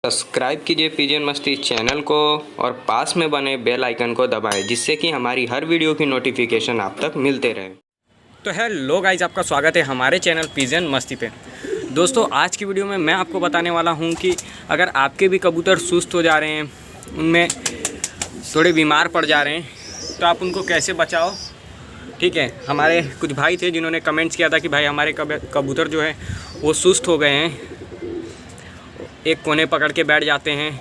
Subscribe कीजिए pigeon मस्ती channel को और पास में बने बेल आइकन को दबाएं जिससे कि हमारी हर वीडियो की नोटिफिकेशन आप तक मिलते रहे। तो हेलो गाइस, आपका स्वागत है हमारे चैनल पिजन मस्ती पे। दोस्तों, आज की वीडियो में मैं आपको बताने वाला हूं कि अगर आपके भी कबूतर सुस्त हो जा रहे हैं, उनमें थोड़े बीमार पड़ जा रहे हैं, तो आप उनको कैसे बचाओ। ठीक है, हमारे कुछ भाई थे जिन्होंने कमेंट्स किया था कि भाई हमारे कबूतर जो है वो सुस्त हो गए हैं, एक कोने पकड़ के बैठ जाते हैं,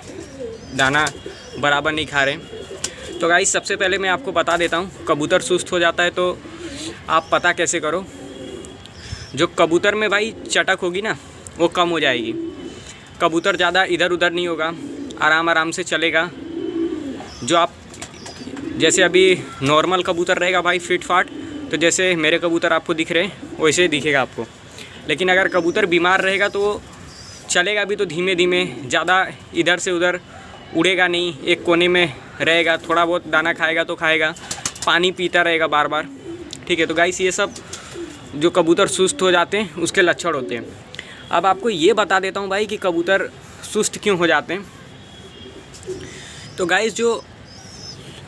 दाना बराबर नहीं खा रहे। तो गाइस, सबसे पहले मैं आपको बता देता हूँ, कबूतर सुस्त हो जाता है तो आप पता कैसे करो। जो कबूतर में भाई चटक होगी ना, वो कम हो जाएगी। कबूतर ज़्यादा इधर उधर नहीं होगा, आराम आराम से चलेगा। जो आप जैसे अभी नॉर्मल कबूतर रहेगा भाई फिट फाट, तो जैसे मेरे कबूतर आपको दिख रहे हैं वैसे ही दिखेगा आपको। लेकिन अगर कबूतर बीमार रहेगा तो वो चलेगा भी तो धीमे धीमे, ज़्यादा इधर से उधर उड़ेगा नहीं, एक कोने में रहेगा, थोड़ा बहुत दाना खाएगा तो खाएगा, पानी पीता रहेगा बार बार। ठीक है, तो गाइस ये सब जो कबूतर सुस्त हो जाते हैं उसके लक्षण होते हैं। अब आपको ये बता देता हूँ भाई कि कबूतर सुस्त क्यों हो जाते हैं। तो गाइस, जो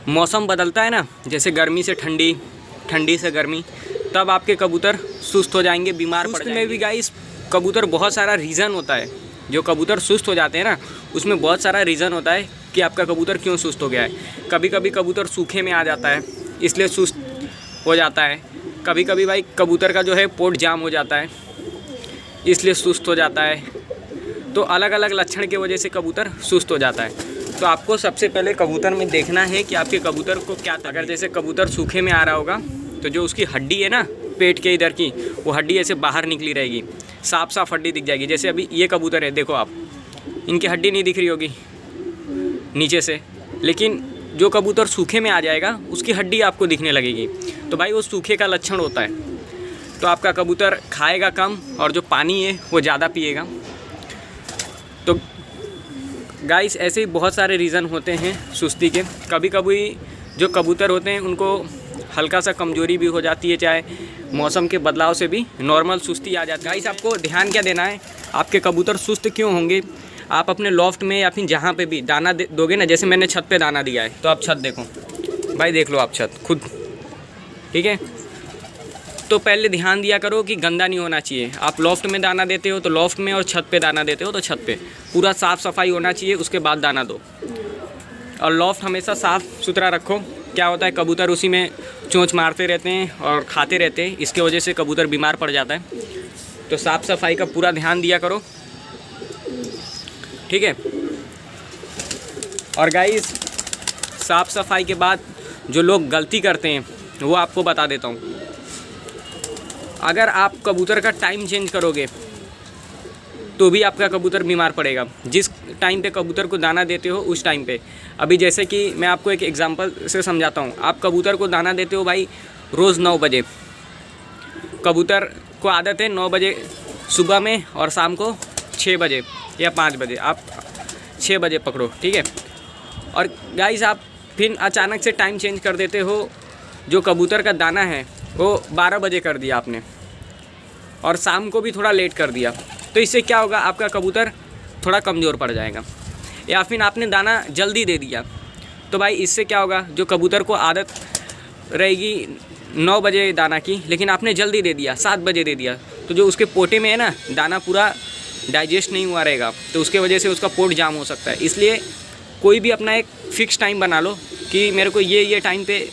मौसम बदलता है ना, जैसे गर्मी से ठंडी, ठंडी से गर्मी, तब आपके कबूतर सुस्त हो जाएंगे, बीमार पड़ जाएंगे। में भी गाइस कबूतर बहुत सारा रीज़न होता है। जो कबूतर सुस्त हो जाते हैं ना, उसमें बहुत सारा रीज़न होता है कि आपका कबूतर क्यों सुस्त हो गया है। कभी कभी कबूतर सूखे में आ जाता है इसलिए सुस्त हो जाता है। कभी कभी भाई कबूतर का जो है पोट जाम हो जाता है इसलिए सुस्त हो जाता है। तो अलग अलग लक्षण की वजह से कबूतर सुस्त हो जाता है। तो आपको सबसे पहले कबूतर में देखना है कि आपके कबूतर को क्या, अगर जैसे कबूतर सूखे में आ रहा होगा तो जो उसकी हड्डी है ना पेट के इधर की, वो हड्डी ऐसे बाहर निकली रहेगी, साफ साफ हड्डी दिख जाएगी। जैसे अभी ये कबूतर है, देखो आप, इनकी हड्डी नहीं दिख रही होगी नीचे से, लेकिन जो कबूतर सूखे में आ जाएगा उसकी हड्डी आपको दिखने लगेगी। तो भाई वो सूखे का लक्षण होता है। तो आपका कबूतर खाएगा कम और जो पानी है वो ज़्यादा पिएगा। तो गाइस, ऐसे ही बहुत सारे रीज़न होते हैं सुस्ती के। कभी कभी जो कबूतर होते हैं उनको हल्का सा कमजोरी भी हो जाती है, चाहे मौसम के बदलाव से भी नॉर्मल सुस्ती आ जाती है। गाइस, आपको ध्यान क्या देना है, आपके कबूतर सुस्त क्यों होंगे। आप अपने लॉफ्ट में या फिर जहाँ पे भी दाना दोगे ना, जैसे मैंने छत पे दाना दिया है, तो आप छत देखो भाई, देख लो आप छत खुद। ठीक है, तो पहले ध्यान दिया करो कि गंदा नहीं होना चाहिए। आप लॉफ्ट में दाना देते हो तो लॉफ्ट में, और छत पे दाना देते हो तो छत पे पूरा साफ़ सफाई होना चाहिए, उसके बाद दाना दो। और लॉफ्ट हमेशा साफ़ सुथरा रखो। क्या होता है, कबूतर उसी में चोंच मारते रहते हैं और खाते रहते हैं, इसके वजह से कबूतर बीमार पड़ जाता है। तो साफ़ सफाई का पूरा ध्यान दिया करो। ठीक है, और गाइस, साफ़ सफाई के बाद जो लोग गलती करते हैं वो आपको बता देता हूँ। अगर आप कबूतर का टाइम चेंज करोगे तो भी आपका कबूतर बीमार पड़ेगा। जिस टाइम पे कबूतर को दाना देते हो उस टाइम पे, अभी जैसे कि मैं आपको एक एग्जांपल से समझाता हूँ। आप कबूतर को दाना देते हो भाई रोज़ 9 बजे। कबूतर को आदत है 9 बजे सुबह में और शाम को 6 बजे या 5 बजे, आप 6 बजे पकड़ो। ठीक है, और गाइस, आप फिर अचानक से टाइम चेंज कर देते हो। जो कबूतर का दाना है वो 12 बजे कर दिया आपने, और शाम को भी थोड़ा लेट कर दिया। तो इससे क्या होगा, आपका कबूतर थोड़ा कमज़ोर पड़ जाएगा। या फिर आपने दाना जल्दी दे दिया, तो भाई इससे क्या होगा, जो कबूतर को आदत रहेगी 9 बजे दाना की, लेकिन आपने जल्दी दे दिया, 7 बजे दे दिया, तो जो उसके पोटे में है ना, दाना पूरा डाइजेस्ट नहीं हुआ रहेगा, तो उसके वजह से उसका पोट जाम हो सकता है। इसलिए कोई भी अपना एक फ़िक्स टाइम बना लो कि मेरे को ये टाइम पे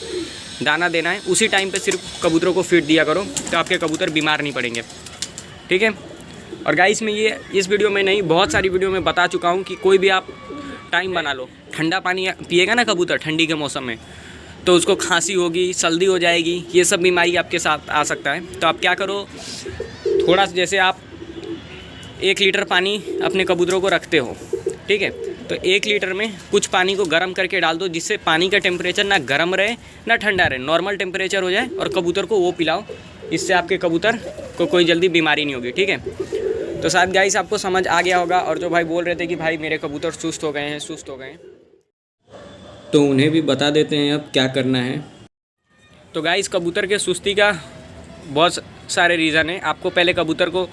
दाना देना है, उसी टाइम पे सिर्फ कबूतरों को फीड दिया करो, तो आपके कबूतर बीमार नहीं पड़ेंगे। ठीक है, और गाइस, मैं ये इस वीडियो में नहीं, बहुत सारी वीडियो में बता चुका हूँ कि कोई भी आप टाइम बना लो। ठंडा पानी पिएगा ना कबूतर ठंडी के मौसम में, तो उसको खांसी होगी, सर्दी हो जाएगी, ये सब बीमारी आपके साथ आ सकता है। तो आप क्या करो, थोड़ा, जैसे आप 1 लीटर पानी अपने कबूतरों को रखते हो, ठीक है, तो 1 लीटर में कुछ पानी को गर्म करके डाल दो, जिससे पानी का टेम्परेचर ना गर्म रहे ना ठंडा रहे, नॉर्मल टेम्परेचर हो जाए, और कबूतर को वो पिलाओ। इससे आपके कबूतर को कोई जल्दी बीमारी नहीं होगी। ठीक है, तो शायद गाइस आपको समझ आ गया होगा। और जो भाई बोल रहे थे कि भाई मेरे कबूतर सुस्त हो गए हैं, तो उन्हें भी बता देते हैं अब क्या करना है। तो गाइस, कबूतर के सुस्ती का बहुत सारे रीज़न है। आपको पहले कबूतर को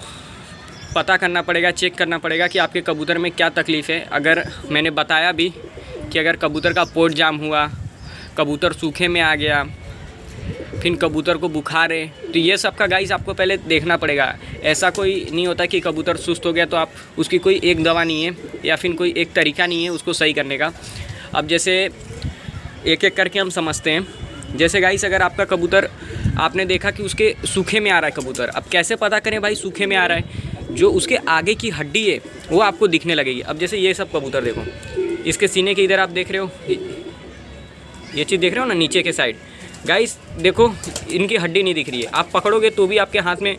पता करना पड़ेगा, चेक करना पड़ेगा कि आपके कबूतर में क्या तकलीफ़ है। अगर मैंने बताया भी कि अगर कबूतर का पोट जाम हुआ, कबूतर सूखे में आ गया, फिर कबूतर को बुखार है, तो ये सब का गाइस आपको पहले देखना पड़ेगा। ऐसा कोई नहीं होता कि कबूतर सुस्त हो गया तो आप उसकी कोई एक दवा नहीं है या फिर कोई एक तरीका नहीं है उसको सही करने का। अब जैसे एक एक करके हम समझते हैं। जैसे गाइस अगर आपका कबूतर आपने देखा कि उसके सूखे में आ रहा है कबूतर, अब कैसे पता करें भाई सूखे में आ रहा है? जो उसके आगे की हड्डी है वो आपको दिखने लगेगी। अब जैसे ये सब कबूतर देखो, इसके सीने के इधर आप देख रहे हो, ये चीज़ देख रहे हो ना नीचे के साइड, गाइस देखो इनकी हड्डी नहीं दिख रही है। आप पकड़ोगे तो भी आपके हाथ में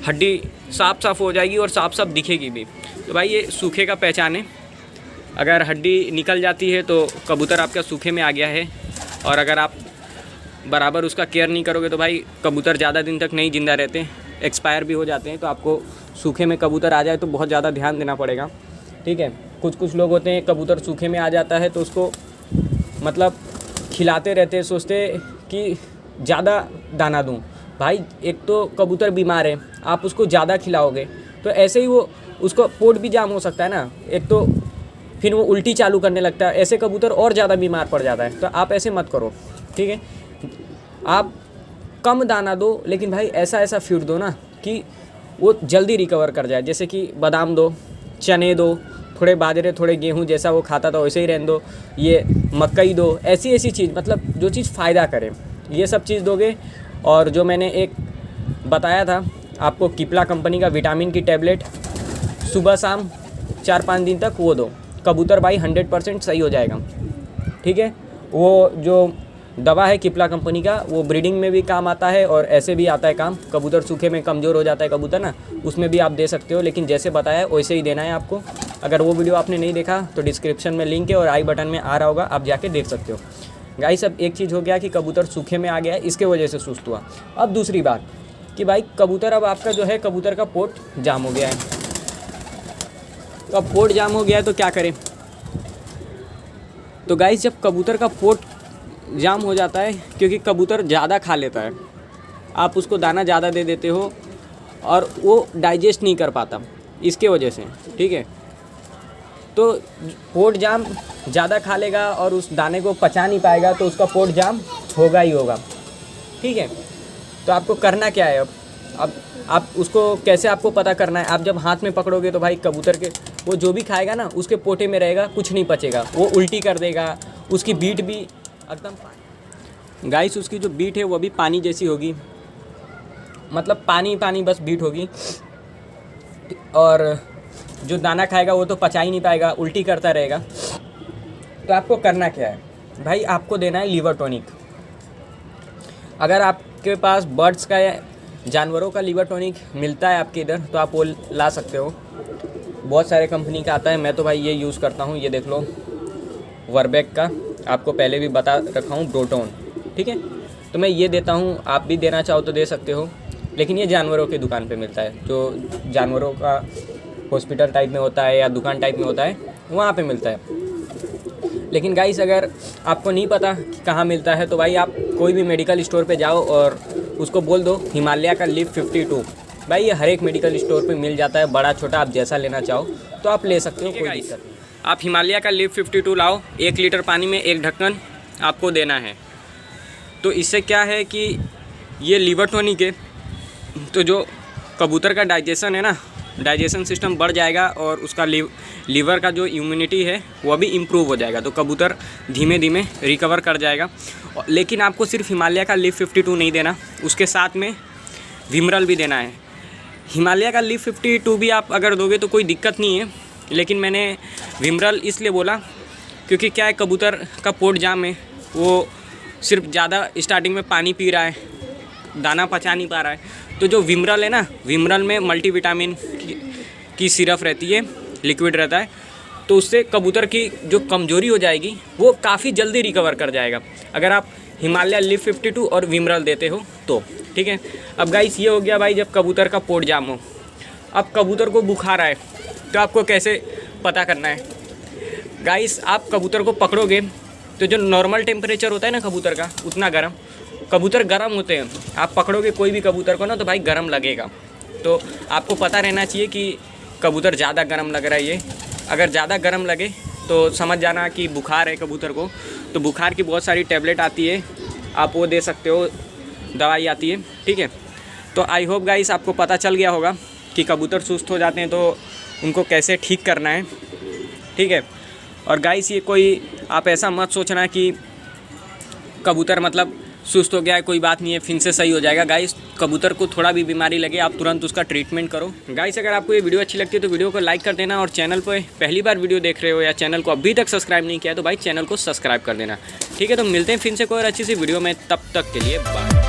हड्डी साफ साफ हो जाएगी और साफ साफ दिखेगी भी। तो भाई ये सूखे का पहचान है। अगर हड्डी निकल जाती है तो कबूतर आपका सूखे में आ गया है। और अगर आप बराबर उसका केयर नहीं करोगे तो भाई कबूतर ज़्यादा दिन तक नहीं ज़िंदा रहते, एक्सपायर भी हो जाते हैं। तो आपको सूखे में कबूतर आ जाए तो बहुत ज़्यादा ध्यान देना पड़ेगा, ठीक है। कुछ लोग होते हैं कबूतर सूखे में आ जाता है तो उसको मतलब खिलाते रहते हैं, सोचते कि ज़्यादा दाना दूं। भाई एक तो कबूतर बीमार है, आप उसको ज़्यादा खिलाओगे तो ऐसे ही वो उसको पोट भी जाम हो सकता है ना। एक तो फिर वो उल्टी चालू करने लगता है, ऐसे कबूतर और ज़्यादा बीमार पड़ जाता है। तो आप ऐसे मत करो, ठीक है। आप कम दाना दो लेकिन भाई ऐसा फीड दो ना कि वो जल्दी रिकवर कर जाए। जैसे कि बादाम दो, चने दो, थोड़े बाजरे, थोड़े गेहूं, जैसा वो खाता था वैसे ही रहने दो। ये मकई दो, ऐसी चीज़ मतलब जो चीज़ फ़ायदा करे ये सब चीज़ दोगे। और जो मैंने एक बताया था आपको किपला कंपनी का विटामिन की टैबलेट, सुबह शाम 4-5 दिन तक वो दो, कबूतर भाई 100% सही हो जाएगा, ठीक है। वो जो दवा है किपला कंपनी का वो ब्रीडिंग में भी काम आता है और ऐसे भी आता है काम। कबूतर सूखे में कमज़ोर हो जाता है कबूतर ना, उसमें भी आप दे सकते हो, लेकिन जैसे बताया वैसे ही देना है आपको। अगर वो वीडियो आपने नहीं देखा तो डिस्क्रिप्शन में लिंक है और आई बटन में आ रहा होगा, आप जाके देख सकते हो। गाइस अब एक चीज़ हो गया कि कबूतर सूखे में आ गया है, इसके वजह से सुस्त हुआ। अब दूसरी बात कि भाई कबूतर अब आपका जो है कबूतर का पोट जाम हो गया है। तो अब पोट जाम हो गया है तो क्या करें? तो गाइस जब कबूतर का पोट जाम हो जाता है क्योंकि कबूतर ज़्यादा खा लेता है, आप उसको दाना ज़्यादा दे देते हो और वो डाइजेस्ट नहीं कर पाता इसके वजह से, ठीक है। तो पोट जाम ज़्यादा खा लेगा और उस दाने को पचा नहीं पाएगा तो उसका पोट जाम होगा ही होगा, ठीक है। तो आपको करना क्या है? अब आप उसको कैसे आपको पता करना है? आप जब हाथ में पकड़ोगे तो भाई कबूतर के वो जो भी खाएगा ना उसके पोटे में रहेगा, कुछ नहीं पचेगा, वो उल्टी कर देगा। उसकी बीट भी एकदम गाइस उसकी जो बीट है वो भी पानी जैसी होगी, मतलब पानी बस बीट होगी। और जो दाना खाएगा वो तो पचा ही नहीं पाएगा, उल्टी करता रहेगा। तो आपको करना क्या है भाई? आपको देना है लीवर टॉनिक। अगर आपके पास बर्ड्स का या जानवरों का लीवर टॉनिक मिलता है आपके इधर तो आप वो ला सकते हो। बहुत सारे कंपनी का आता है, मैं तो भाई ये यूज़ करता हूँ। ये देख लो वर्बैक का, आपको पहले भी बता रखा हूँ, ब्रोटोन, ठीक है। तो मैं ये देता हूँ, आप भी देना चाहो तो दे सकते हो, लेकिन ये जानवरों की दुकान पे मिलता है। जो जानवरों का हॉस्पिटल टाइप में होता है या दुकान टाइप में होता है वहाँ पे मिलता है। लेकिन गाइस अगर आपको नहीं पता कि कहाँ मिलता है तो भाई आप कोई भी मेडिकल स्टोर पे जाओ और उसको बोल दो हिमालय का लिव 52। भाई ये हर एक मेडिकल स्टोर पे मिल जाता है, बड़ा छोटा आप जैसा लेना चाहो तो आप ले सकते हो, कोई दिक्कत नहीं। आप हिमालय का लिव 52 लाओ, 1 लीटर पानी में 1 ढक्कन आपको देना है। तो इससे क्या है कि ये लीवर टॉनिक है तो जो कबूतर का डाइजेशन है ना, डाइजेशन सिस्टम बढ़ जाएगा और उसका लीवर का जो इम्यूनिटी है वो भी इम्प्रूव हो जाएगा। तो कबूतर धीमे धीमे रिकवर कर जाएगा। लेकिन आपको सिर्फ हिमालय का लिव 52 नहीं देना, उसके साथ में विमरल भी देना है। हिमालय का लिव 52 भी आप अगर दोगे तो कोई दिक्कत नहीं है, लेकिन मैंने विमरल इसलिए बोला क्योंकि क्या है कबूतर का पोट जाम है, वो सिर्फ ज़्यादा स्टार्टिंग में पानी पी रहा है, दाना पचा नहीं पा रहा है। तो जो विमरल है ना, विमरल में मल्टीविटामिन की सिरप रहती है, लिक्विड रहता है, तो उससे कबूतर की जो कमज़ोरी हो जाएगी वो काफ़ी जल्दी रिकवर कर जाएगा अगर आप हिमालय लिव 52 और विमरल देते हो तो, ठीक है। अब गाइस ये हो गया भाई जब कबूतर का पोट जाम हो। अब कबूतर को बुखार आए तो आपको कैसे पता करना है? गाइस आप कबूतर को पकड़ोगे तो जो नॉर्मल टेम्परेचर होता है ना कबूतर का उतना गर्म, कबूतर गर्म होते हैं। आप पकड़ोगे कोई भी कबूतर को ना तो भाई गर्म लगेगा। तो आपको पता रहना चाहिए कि कबूतर ज़्यादा गर्म लग रहा है ये। अगर ज़्यादा गर्म लगे तो समझ जाना कि बुखार है कबूतर को। तो बुखार की बहुत सारी टैबलेट आती है, आप वो दे सकते हो, दवाई आती है, ठीक है। तो आई होप गाइस आपको पता चल गया होगा कि कबूतर सुस्त हो जाते हैं तो उनको कैसे ठीक करना है, ठीक है। और गाइस ये कोई आप ऐसा मत सोचना कि कबूतर मतलब सुस्त हो गया है, कोई बात नहीं है, फिर से सही हो जाएगा। गाइस कबूतर को थोड़ा भी बीमारी लगे आप तुरंत उसका ट्रीटमेंट करो। गाइस अगर आपको ये वीडियो अच्छी लगती है तो वीडियो को लाइक कर देना, और चैनल पर पहली बार वीडियो देख रहे हो या चैनल को अभी तक सब्सक्राइब नहीं किया तो भाई चैनल को सब्सक्राइब कर देना, ठीक है। तो मिलते हैं फिर से कोई और अच्छी सी वीडियो में, तब तक के लिए बाय।